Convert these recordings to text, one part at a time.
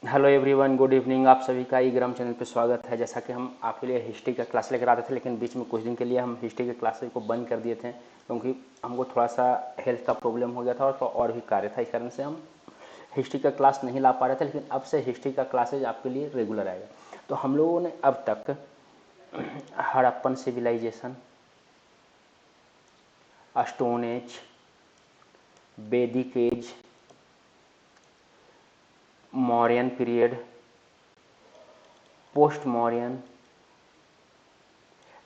Hello everyone, good evening. आप सभी का ईग्राम चैनल पे स्वागत है। जैसा कि हम आपके लिए हिस्ट्री का क्लास लेकर आते थे, लेकिन बीच में कुछ दिन के लिए हम हिस्ट्री के क्लासेस को बंद कर दिए थे क्योंकि हमको थोड़ा सा हेल्थ का प्रॉब्लम हो गया था और भी कार्य था। इस कारण से हम हिस्ट्री का क्लास नहीं ला पा रहे थे, लेकिन अब से हिस्ट्री का क्लासेज आपके लिए रेगुलर आएगा। तो हम लोगों ने अब तक Harappan civilisation, stone age, Vedic age, Mauryan period, post Mauryan,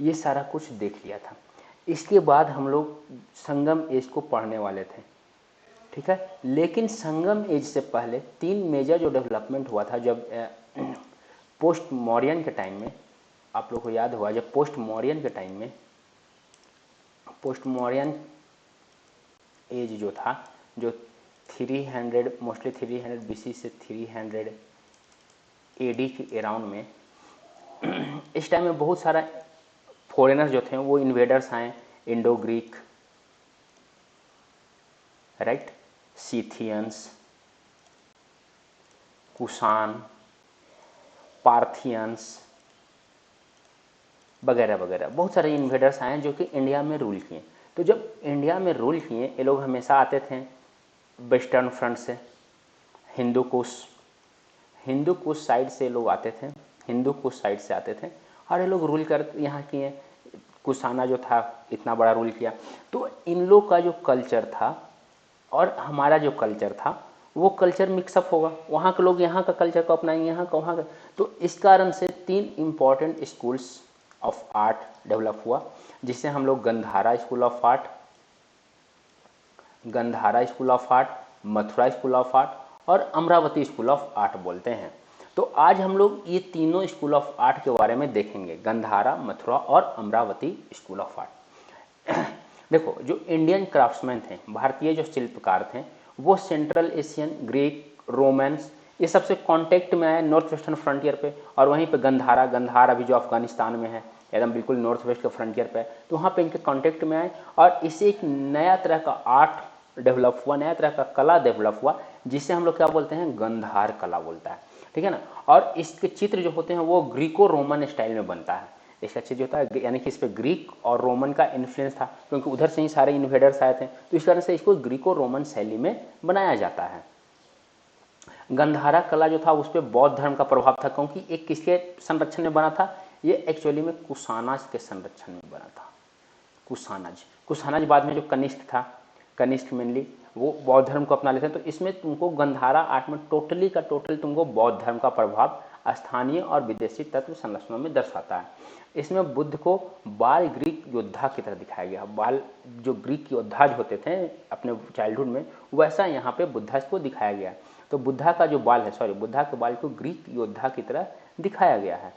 ये सारा कुछ देख लिया था। इसके बाद हम लोग संगम एज को पढ़ने वाले थे, ठीक है। लेकिन संगम एज से पहले तीन मेजर जो डेवलपमेंट हुआ था जब पोस्ट मौर्यन के टाइम में, आप लोग को याद हुआ जब पोस्ट मौर्यन के टाइम में, पोस्ट मौर्यन एज जो था, जो 300 मोस्टली 300 बीसी से 300 एडी के अराउंड में, इस टाइम में बहुत सारा फॉरेनर्स जो थे वो इन्वेडर्स आए, Indo Greek, right, Scythians, Kushan, Parthians वगैरह वगैरह, बहुत सारे इन्वेडर्स आए जो कि इंडिया में रूल किए। तो जब इंडिया में रूल किए, ये लोग हमेशा आते थे वेस्टर्न फ्रंट से, हिंदू कुश साइड से लोग आते थे, हिंदू कुश साइड से आते थे और ये लोग रूल कर यहाँ किए। कुशाना जो था इतना बड़ा रूल किया। तो इन लोग का जो कल्चर था और हमारा जो कल्चर था वो कल्चर मिक्सअप होगा। वहाँ के लोग यहाँ का कल्चर को अपनाएंगे, यहाँ का वहाँ का। तो इस कारण से तीन important schools of art develop हुआ, जिसे हम लोग Gandhara school of art, Mathura school of art और अमरावती स्कूल ऑफ आर्ट बोलते हैं। तो आज हम लोग ये तीनों स्कूल ऑफ आर्ट के बारे में देखेंगे, गंधारा, मथुरा और अमरावती स्कूल ऑफ आर्ट। देखो, जो इंडियन क्राफ्ट्समैन थे, भारतीय जो शिल्पकार थे, वो सेंट्रल एशियन, ग्रीक, रोमन्स, ये सबसे कांटेक्ट में आए नॉर्थ वेस्टर्न फ्रंटियर पे। और वहीं पे गंधार अभी जो अफगानिस्तान में है, एकदम बिल्कुल नॉर्थ वेस्ट के फ्रंटियर पे है, तो वहाँ पे इनके कांटेक्ट में आए और इससे एक नया तरह का आर्ट डेवलप हुआ, नया तरह का कला डेवलप हुआ, जिसे हम लोग क्या बोलते हैं, गंधार कला बोलता है, ठीक है ना। और इसके चित्र जो होते हैं वो ग्रीको रोमन स्टाइल में बनता है। इसका चित्र जो होता है, यानी कि इस पर ग्रीक और रोमन का इन्फ्लुएंस था, क्योंकि उधर से ही सारे इन्वेडर्स आए थे, तो इस कारण से इसको ग्रीको रोमन शैली में बनाया जाता है। गंधारा कला जो था उस पर बौद्ध धर्म का प्रभाव था, क्योंकि एक किसके संरक्षण में बना था, ये एक्चुअली में कुशानाज के संरक्षण में बना था। कुशानाज बाद में जो कनिष्क था, कनिष्क मेनली वो बौद्ध धर्म को अपना लेते हैं। तो इसमें तुमको गंधारा आर्ट में टोटली का टोटल तुमको बौद्ध धर्म का प्रभाव स्थानीय और विदेशी तत्व संरचना में दर्शाता है। इसमें बुद्ध को बाल ग्रीक योद्धा की तरह दिखाया गया। बाल जो ग्रीक योद्धा होते थे अपने चाइल्डहुड में, वैसा यहाँ पे बुद्धा को दिखाया गया। तो बुद्धा का जो बाल है, बुद्धा के बाल को ग्रीक योद्धा की तरह दिखाया गया है।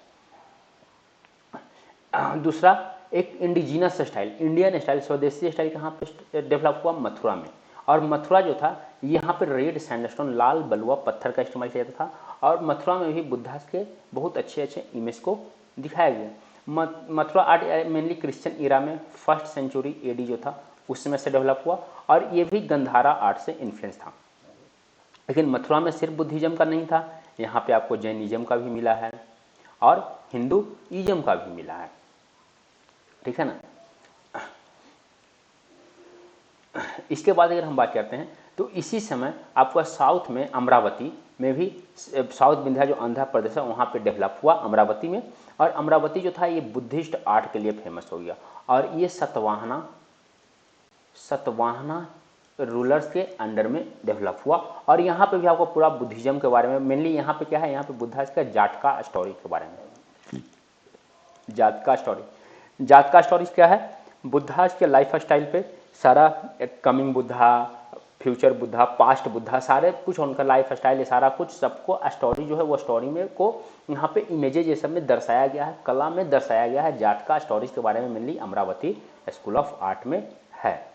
दूसरा, एक इंडिजिनस स्टाइल, इंडियन स्टाइल, स्वदेशी स्टाइल कहाँ पे डेवलप हुआ, मथुरा में। और मथुरा जो था, यहाँ पे रेड सैंडस्टोन, लाल बलुआ पत्थर का इस्तेमाल किया जाता था। और मथुरा में भी बुद्धा के बहुत अच्छे अच्छे इमेज को दिखाया गया। मथुरा आर्ट मेनली क्रिश्चियन इरा में 1st सेंचुरी एडी जो था उस समय से डेवलप हुआ, और ये भी गंधारा आर्ट से इन्फ्लुएंस था। लेकिन मथुरा में सिर्फ बुद्धिज्म का नहीं था, यहाँ पे आपको जैनिज्म का भी मिला है और हिंदुइज्म का भी मिला है, ठीक है ना। इसके बाद अगर हम बात करते हैं तो इसी समय आपका साउथ में अमरावती में भी, साउथ विंध्या जो आंध्र प्रदेश है वहाँ पे डेवलप हुआ अमरावती में। और अमरावती जो था ये बुद्धिस्ट आर्ट के लिए फेमस हो गया, और ये सतवाहना रूलर्स के अंडर में डेवलप हुआ। और यहाँ पे भी आपको पूरा बुद्धिज्म के बारे में, मेनली यहाँ पे क्या है, यहाँ पे बुद्धा का जाटका स्टोरी के बारे में, जातका स्टोरीज क्या है, बुद्धा के लाइफ स्टाइल पे सारा, coming Buddha, future Buddha, past Buddha, सारे कुछ उनका लाइफ स्टाइल, सारा कुछ सबको स्टोरी जो है वो स्टोरी में को यहाँ पे इमेजेज ये सब में दर्शाया गया है, कला में दर्शाया गया है। जाटका स्टोरीज के बारे में mainly Amaravati school of art में है।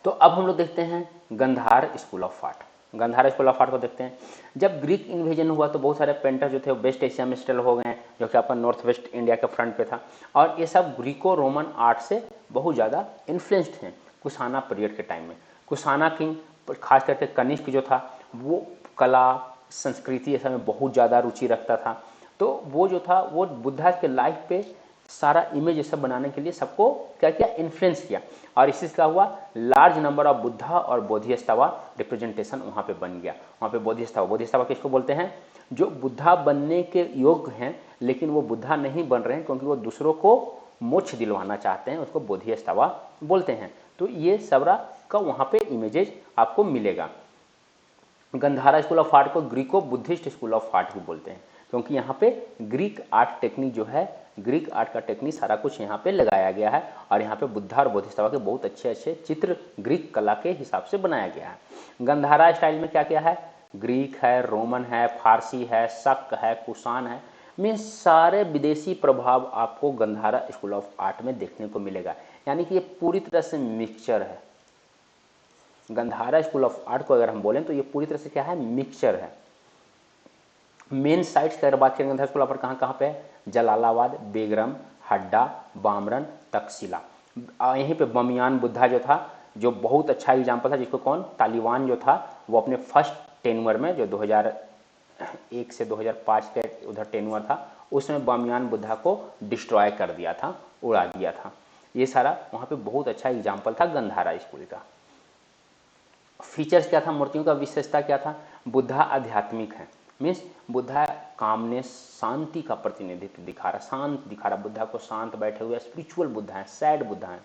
तो अब हम लोग देखते हैं Gandhara school of art. Gandhara school of art को देखते हैं। जब ग्रीक इन्वेजन हुआ तो बहुत सारे पेंटर जो थे वो वेस्ट एशिया में सेटल हो गए हैं, जो कि आपका नॉर्थ वेस्ट इंडिया के फ्रंट पे था, और ये सब ग्रीको रोमन आर्ट से बहुत ज़्यादा इन्फ्लुएंस्ड हैं कुशाना पीरियड के टाइम में। कुशाना किंग खास करके कनिष्क जो था वो कला, संस्कृति ऐसा में बहुत ज़्यादा रुचि रखता था। तो वो जो था वो बुद्धा के लाइफ पे सारा इमेज ये सब बनाने के लिए सबको क्या किया, इन्फ्लुएंस किया। और इसी से क्या हुआ, लार्ज नंबर ऑफ बुद्धा और बोधिसत्वा रिप्रेजेंटेशन वहाँ पे बन गया। वहाँ पे बोधिसत्वा किसको बोलते हैं, जो बुद्धा बनने के योग्य हैं लेकिन वो बुद्धा नहीं बन रहे हैं क्योंकि वो दूसरों को मोक्ष दिलवाना चाहते हैं, उसको बोधिसत्वा बोलते हैं। तो ये सबरा का वहाँ पे इमेजेज आपको मिलेगा। गंधारा स्कूल ऑफ आर्ट को Greco Buddhist school of art भी बोलते हैं क्योंकि यहाँ पे ग्रीक आर्ट टेक्निक जो है, ग्रीक आर्ट का टेक्निक सारा कुछ यहाँ पे लगाया गया है और यहाँ पे बुद्धा और बोधिसत्वा के बहुत अच्छे अच्छे चित्र ग्रीक कला के हिसाब से बनाया गया है। गंधारा स्टाइल में क्या क्या है, ग्रीक है, रोमन है, फारसी है, शक है, कुषाण है, में सारे विदेशी प्रभाव आपको गंधारा स्कूल ऑफ आर्ट में देखने को मिलेगा। यानी कि ये पूरी तरह से मिक्सचर है। गंधारा स्कूल ऑफ आर्ट को अगर हम बोलें तो ये पूरी तरह से क्या है, मिक्सचर है। मेन साइट्स की अगर बात करें गंधारा स्कूल ऑफ आर्ट कहाँ कहाँ पे है, जलालाबाद, बेगरम, हड्डा, बामरन, तक्षशिला। यहीं पे बमियान बुद्धा जो था, जो बहुत अच्छा एग्जाम्पल था, जिसको कौन, तालिबान जो था वो अपने फर्स्ट टेन्यूर में जो 2001 से 2005 के उधर टेन्यूर था उसमें बमियान बुद्धा को डिस्ट्रॉय कर दिया था, उड़ा दिया था। ये सारा वहाँ पे बहुत अच्छा एग्जाम्पल था गंधारा स्कूल का। फीचर्स क्या था मूर्तियों का, विशेषता क्या था, बुद्धा आध्यात्मिक है, मीन्स बुद्धा कामनेस, शांति का प्रतिनिधित्व दिखा रहा, शांत दिखा रहा, बुद्धा को शांत बैठे हुए स्पिरिचुअल बुद्धा है, सैड बुद्धा है।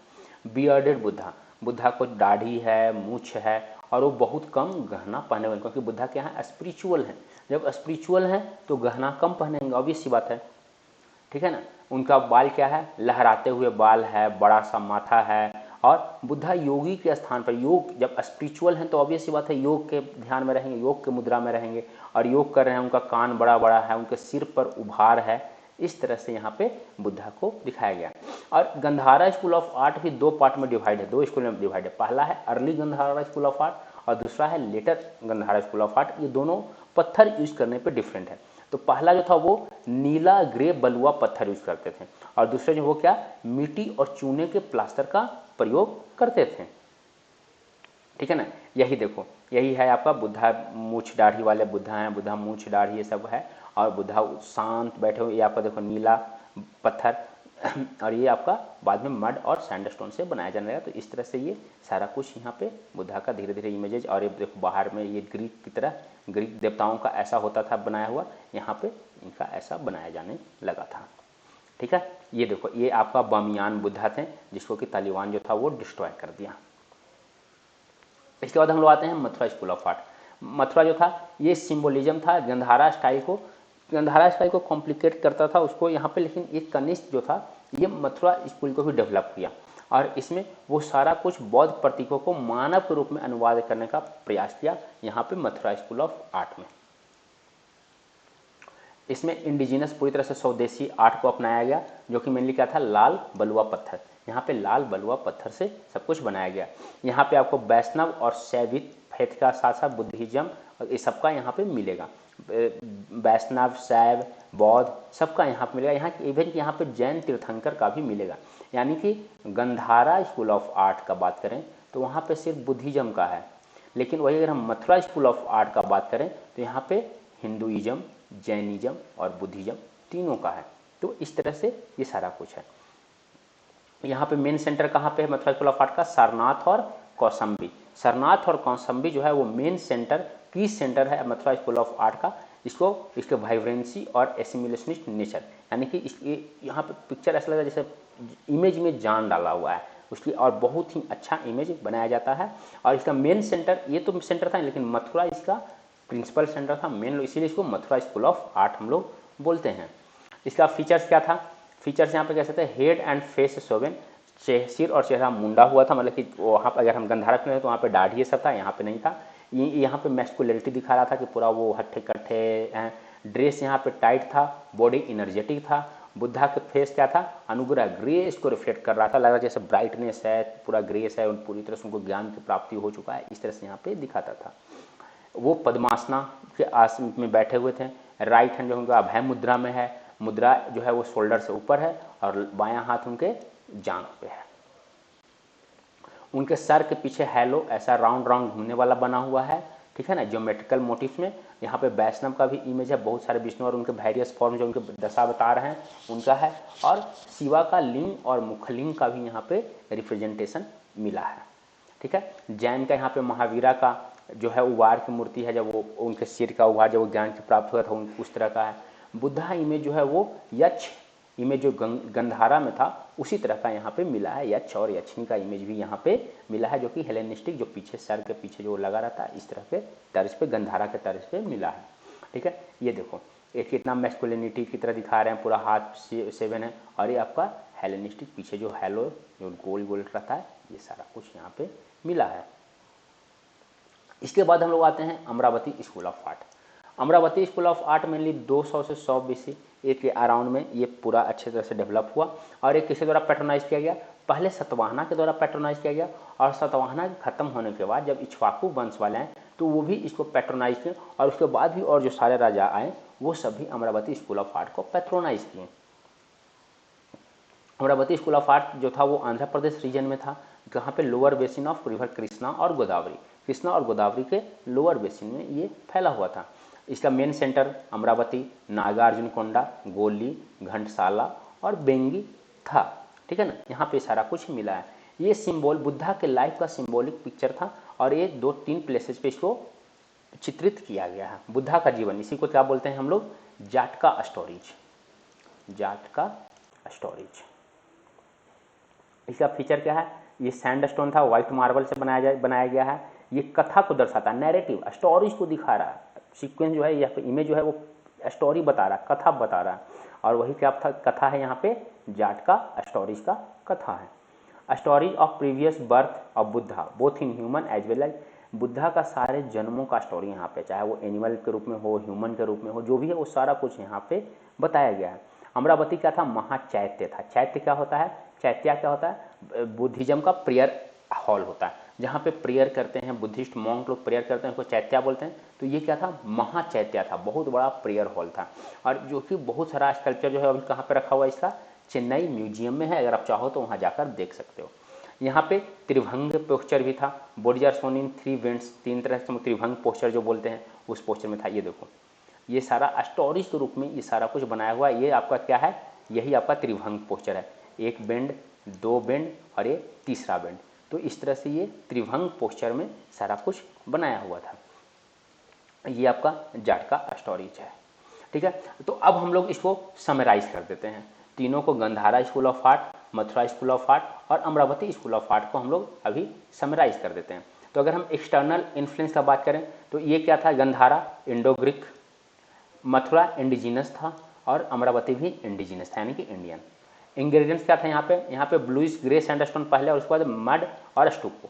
बियर्डेड बुद्धा, बुद्धा को दाढ़ी है, मूछ है और वो बहुत कम गहना पहने हुए, क्योंकि बुद्धा क्या है, स्पिरिचुअल है। जब स्पिरिचुअल है तो गहना कम पहनेंगे, ऑब्वियस सी बात है, ठीक है ना। उनका बाल क्या है, लहराते हुए बाल है, बड़ा सा माथा है। और बुद्धा योगी के स्थान पर, योग जब स्पिरिचुअल हैं तो ऑब्वियस सी बात है योग के ध्यान में रहेंगे, योग के मुद्रा में रहेंगे और योग कर रहे हैं, उनका कान बड़ा बड़ा है, उनके सिर पर उभार है। इस तरह से यहाँ पे बुद्धा को दिखाया गया। और गंधारा स्कूल ऑफ आर्ट भी दो पार्ट में डिवाइड है, दो स्कूल में डिवाइड है। पहला है early Gandhara school of art और दूसरा है later Gandhara school of art. ये दोनों पत्थर यूज करने पे डिफरेंट है। तो पहला जो था वो नीला ग्रे बलुआ पत्थर यूज करते थे और दूसरे जो वो क्या, मिट्टी और चूने के प्लास्टर का प्रयोग करते थे, ठीक है ना। यही देखो, यही है आपका बुद्धा मूछ दाढ़ी वाले बुद्धा हैं, बुद्धा मूछ दाढ़ी ये सब है और बुद्धा शांत बैठे हुए। ये आपका देखो नीला पत्थर और ये आपका बाद में मड और सैंडस्टोन से बनाया जाने लगा। तो इस तरह से ये सारा कुछ यहाँ पे बुद्धा का धीरे धीरे इमेजेज। और ये देखो बाहर में ये ग्रीक की तरह, ग्रीक देवताओं का ऐसा होता था बनाया हुआ, यहाँ पे इनका ऐसा बनाया जाने लगा था, ठीक है। ये देखो ये आपका बमियान बुद्धा थे जिसको कि तालिबान जो था वो डिस्ट्रॉय कर दिया। इसके बाद हम लोग आते हैं Mathura school of art. Mathura जो था ये सिंबोलिज्म था, गंधारा स्टाइल को कॉम्प्लिकेट करता था उसको यहाँ पे, लेकिन ये कनिष्क जो था ये मथुरा स्कूल को भी डेवलप किया और इसमें वो सारा कुछ बौद्ध प्रतीकों को मानव के रूप में अनुवाद करने का प्रयास किया यहाँ पे मथुरा स्कूल ऑफ आर्ट में। इसमें इंडिजिनस पूरी तरह से स्वदेशी आर्ट को अपनाया गया, जो कि मेनली क्या था, लाल बलुआ पत्थर। यहाँ पे लाल बलुआ पत्थर से सब कुछ बनाया गया। यहाँ पे आपको वैष्णव और शैविक फेथ का साथ साथ बुद्धिज्म और इस सबका यहाँ पे मिलेगा। वैष्णव, शैव, बौद्ध सबका यहाँ पे मिलेगा। यहाँ इवन यहाँ पे जैन तीर्थंकर का भी मिलेगा। यानी कि गंधारा स्कूल ऑफ आर्ट का बात करें तो वहाँ पे सिर्फ बुद्धिज्म का है, लेकिन वही अगर हम मथुरा स्कूल ऑफ आर्ट का बात करें तो यहाँ पे हिंदुइज्म, जैनिज्म और बुद्धिज्म तीनों का है। तो इस तरह से ये सारा कुछ है। यहाँ पे मेन सेंटर कहाँ पे है मथुरा स्कूल ऑफ आर्ट का, सारनाथ और कौशाम्बी। सारनाथ और कौशाम्बी जो है वो मेन सेंटर, की सेंटर है मथुरा स्कूल ऑफ आर्ट का। इसको इसके वाइब्रेंसी और एसिमिलेशनिस्ट नेचर, यानी कि इसके यहाँ पे पिक्चर ऐसा लगा जैसे इमेज में जान डाला हुआ है उसकी, और बहुत ही अच्छा इमेज बनाया जाता है। और इसका मेन सेंटर, ये तो सेंटर था लेकिन मथुरा इसका प्रिंसिपल सेंटर था मेन, इसीलिए इसको मथुरा स्कूल ऑफ आर्ट हम लोग बोलते हैं। इसका फीचर्स क्या था, फीचर्स यहाँ पे कैसे थे, हेड एंड फेस शोवेन, सिर और चेहरा मुंडा हुआ था, मतलब कि वहाँ पर अगर हम गंधारा में तो वहाँ पे दाढ़ी ये सब था, यहाँ पे नहीं था। यहाँ पे मैस्कुलिनिटी दिखा रहा था कि पूरा वो हट्ठे कट्ठे हैं। ड्रेस यहाँ पे टाइट था, बॉडी इनर्जेटिक था। बुद्धा के फेस क्या था, अनुग्रह, ग्रेस को रिफ्लेक्ट कर रहा था, लग रहा जैसे ब्राइटनेस है, पूरा ग्रेस है, पूरी तरह से उनको ज्ञान की प्राप्ति हो चुका है, इस तरह से यहाँ पे दिखाता था। वो पद्मासना के आसन में बैठे हुए थे। राइट हैंड जो उनका अभय मुद्रा में है, मुद्रा जो है वो शोल्डर से ऊपर है और बायां हाथ उनके जांघ पे है। उनके सर के पीछे हैलो ऐसा राउंड राउंड घूमने वाला बना हुआ है, ठीक है ना, ज्योमेट्रिकल मोटिव्स में। यहाँ पे वैष्णव का भी इमेज है, बहुत सारे विष्णु और उनके वेरियस फॉर्म जो उनके दशा बता रहे हैं उनका है, और शिवा का लिंग और मुखलिंग का भी यहाँ पे रिप्रेजेंटेशन मिला है। ठीक है, जैन का यहाँ पे महावीरा का जो है उवार की मूर्ति है, जब वो उनके सिर का उवार जब वो ज्ञान की प्राप्त हुआ था उस तरह का है। बुद्धा इमेज जो है वो यक्ष इमेज जो गंधारा में था उसी तरह का यहाँ पे मिला है, यक्ष और यक्षिणी का इमेज भी यहाँ पे मिला है, जो कि हेलेनिस्टिक जो पीछे सर के पीछे जो लगा रहता है इस तरह के तर्ज पे, गंधारा के तर्ज पे मिला है। ठीक है, ये देखो एक कितना मैस्कुलिनिटी की तरह दिखा रहे हैं, पूरा हाथ 7 है, और ये आपका हेलेनिस्टिक पीछे जो हैलो जो गोल गोल रहता है, ये सारा कुछ यहाँ पे मिला है। इसके बाद हम लोग आते हैं Amravati school of art. Amravati school of art mainly 200 से 100 BC के अराउंड में ये पूरा अच्छे तरह से डेवलप हुआ, और ये किसके द्वारा पैट्रोनाइज किया गया, पहले सतवाहना के द्वारा पैट्रोनाइज किया गया, और सतवाहना खत्म होने के बाद जब इक्ष्वाकु वंश वाले हैं तो वो भी इसको पैट्रोनाइज किए, और उसके बाद भी और जो सारे राजा आए वो सभी अमरावती स्कूल ऑफ आर्ट को पैट्रोनाइज किए। अमरावती स्कूल ऑफ आर्ट जो था वो आंध्र प्रदेश रीजन में था, जहाँ पे lower basin of river Krishna और गोदावरी के लोअर बेसिन में ये फैला हुआ था। इसका मेन सेंटर अमरावती, नागार्जुनकोंडा, गोली, घंटसाला और बेंगी था। ठीक है ना, यहाँ पे सारा कुछ मिला है। ये सिंबल बुद्धा के लाइफ का सिंबॉलिक पिक्चर था, और ये 2-3 प्लेसेस पे इसको चित्रित किया गया है। बुद्धा का जीवन, इसी को क्या बोलते हैं हम लोग, जाटका स्टोरीज। इसका फीचर क्या है, ये सैंडस्टोन था, व्हाइट मार्बल से बनाया गया है। ये कथा को दर्शाता है, नैरेटिव स्टोरीज को दिखा रहा है। सीक्वेंस जो है या फिर इमेज जो है वो स्टोरी बता रहा है, कथा बता रहा है, और वही क्या था, कथा है यहाँ पे जाटका स्टोरीज का कथा है। Stories of previous birth of Buddha both in human as well as, Buddha का सारे जन्मों का स्टोरी यहाँ पे, चाहे वो एनिमल के रूप में हो, ह्यूमन के रूप में हो, जो भी है वो सारा कुछ यहाँ पे बताया गया है। अमरावती क्या था, महाचैत्य था। चैत्य क्या होता है, चैत्य क्या होता है, बुद्धिज्म का प्रेयर हॉल होता है, जहाँ पे प्रेयर करते हैं बुद्धिस्ट मॉन्क लोग प्रेयर करते हैं, उसको चैत्या बोलते हैं। तो ये क्या था, महाचैत्या था, बहुत बड़ा प्रेयर हॉल था, और जो कि बहुत सारा स्कल्पचर जो है अभी कहाँ पे रखा हुआ है, इसका चेन्नई म्यूजियम में है, अगर आप चाहो तो वहाँ जाकर देख सकते हो। यहाँ पे त्रिभंग पोस्चर भी था, bodies are shown in 3 bends, 3 तरह से त्रिभंग पोस्चर जो बोलते हैं उस पोस्चर में था। ये देखो, ये सारा स्टोरीज के रूप में ये सारा कुछ बनाया हुआ है। ये आपका क्या है, यही आपका त्रिभंग पोस्चर है, 1 बेंड, 2 बेंड और ये तीसरा बेंड। तो इस तरह से ये त्रिभंग पोस्चर में सारा कुछ बनाया हुआ था। ये आपका जाटका स्टोरीज है। ठीक है, तो अब हम लोग इसको समराइज कर देते हैं, तीनों को, Gandhara school of art, Mathura school of art और अमरावती स्कूल ऑफ आर्ट को हम लोग अभी समराइज कर देते हैं। तो अगर हम एक्सटर्नल इन्फ्लुएंस का बात करें तो ये क्या था, Gandhara Indo Greek, Mathura indigenous था, और अमरावती भी इंडिजिनस था, यानी कि इंडियन। इंग्रेडिएंट्स क्या था यहाँ पे ब्लूइश ग्रे सैंडस्टोन पहले, और उसके बाद मड और स्टूको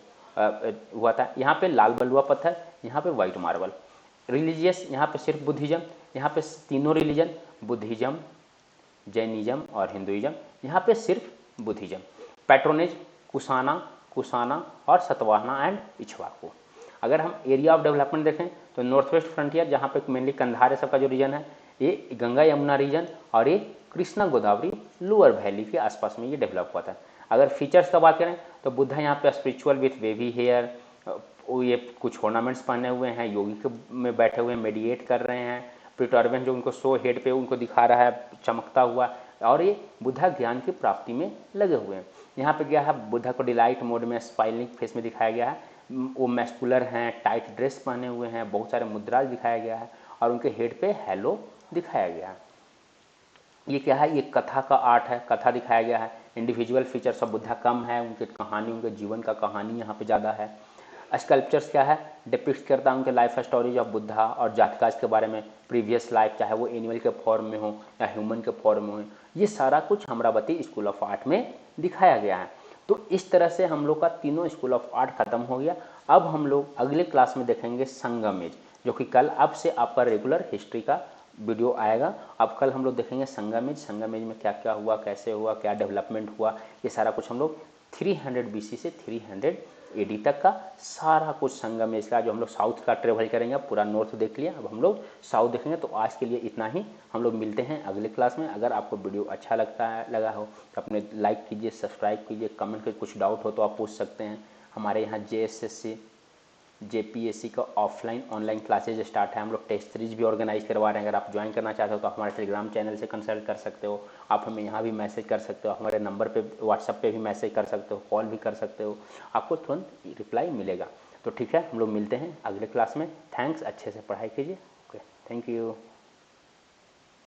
हुआ था। यहाँ पे लाल बलुआ पत्थर, यहाँ पे व्हाइट मार्बल। रिलीजियस यहाँ पे सिर्फ बुद्धिज्म, यहाँ पे तीनों रिलीजन बुद्धिज्म, जैनिज्म और हिंदुइज्म, यहाँ पे सिर्फ बुद्धिज्म। पैट्रोनेज कुशाना और सतवाहना एंड इक्ष्वाकु। अगर हम एरिया ऑफ डेवलपमेंट देखें तो नॉर्थ वेस्ट फ्रंटियर, जहाँ पे मेनली कंधार सबका जो रीजन है, ये गंगा यमुना रीजन, और ये कृष्णा गोदावरी लोअर वैली के आसपास में ये डेवलप हुआ था। अगर फीचर्स का बात करें तो बुद्धा यहाँ पे स्पिरिचुअल विथ वेवी हेयर, ये कुछ ऑर्नामेंट्स पहने हुए हैं, योगी में बैठे हुए मेडिएट कर रहे हैं, प्रिटर्वेंट जो उनको सो हेड पे उनको दिखा रहा है चमकता हुआ, और ये बुद्धा ज्ञान की प्राप्ति में लगे हुए हैं। यहाँ पे क्या है, बुद्धा को डिलाइट मोड में स्माइलिंग फेस में दिखाया गया है, वो मैस्कुलर हैं, टाइट ड्रेस पहने हुए हैं, बहुत सारे मुद्राज दिखाया गया है, और उनके हेड पे हेलो दिखाया गया है। ये क्या है, ये कथा का आर्ट है, कथा दिखाया गया है। इंडिविजुअल फीचर्स ऑफ बुद्धा कम है, उनके कहानी, उनके जीवन का कहानी यहाँ पे ज़्यादा है। स्कल्पचर्स क्या है, डिपिक्ट करता है उनके लाइफ स्टोरीज ऑफ बुद्धा और जातकाज के बारे में, प्रीवियस लाइफ, चाहे वो एनिमल के फॉर्म में हो या ह्यूमन के फॉर्म में हो, ये सारा कुछ अमरावती स्कूल ऑफ आर्ट में दिखाया गया है। तो इस तरह से हम लोग का तीनों स्कूल ऑफ आर्ट खत्म हो गया। अब हम लोग अगले क्लास में देखेंगे संगमेज, जो कि कल अब से आपका रेगुलर हिस्ट्री का वीडियो आएगा। अब कल हम लोग देखेंगे संगमेज में क्या क्या हुआ, कैसे हुआ, क्या डेवलपमेंट हुआ, ये सारा कुछ हम लोग 300 BC से 300 AD तक का सारा कुछ संगमेज का, जो हम लोग साउथ का ट्रेवल करेंगे। पूरा नॉर्थ देख लिया, अब हम लोग साउथ देखेंगे। तो आज के लिए इतना ही, हम लोग मिलते हैं अगले क्लास में। अगर आपको वीडियो अच्छा लगा हो तो अपने लाइक कीजिए, सब्सक्राइब कीजिए, कमेंट करके कुछ डाउट हो तो आप पूछ सकते हैं। हमारे यहाँ JSSC जेपीएससी का ऑफलाइन ऑनलाइन क्लासेज स्टार्ट है। हम लोग टेस्ट सीरीज भी ऑर्गेनाइज करवा रहे हैं। अगर आप ज्वाइन करना चाहते हो तो हमारे टेलीग्राम चैनल से कंसल्ट कर सकते हो। आप हमें यहाँ भी मैसेज कर सकते हो, हमारे नंबर पे व्हाट्सअप पे भी मैसेज कर सकते हो, कॉल भी कर सकते हो, आपको तुरंत रिप्लाई मिलेगा। तो ठीक है, हम लोग मिलते हैं अगले क्लास में। थैंक्स, अच्छे से पढ़ाई कीजिए। Okay, thank you.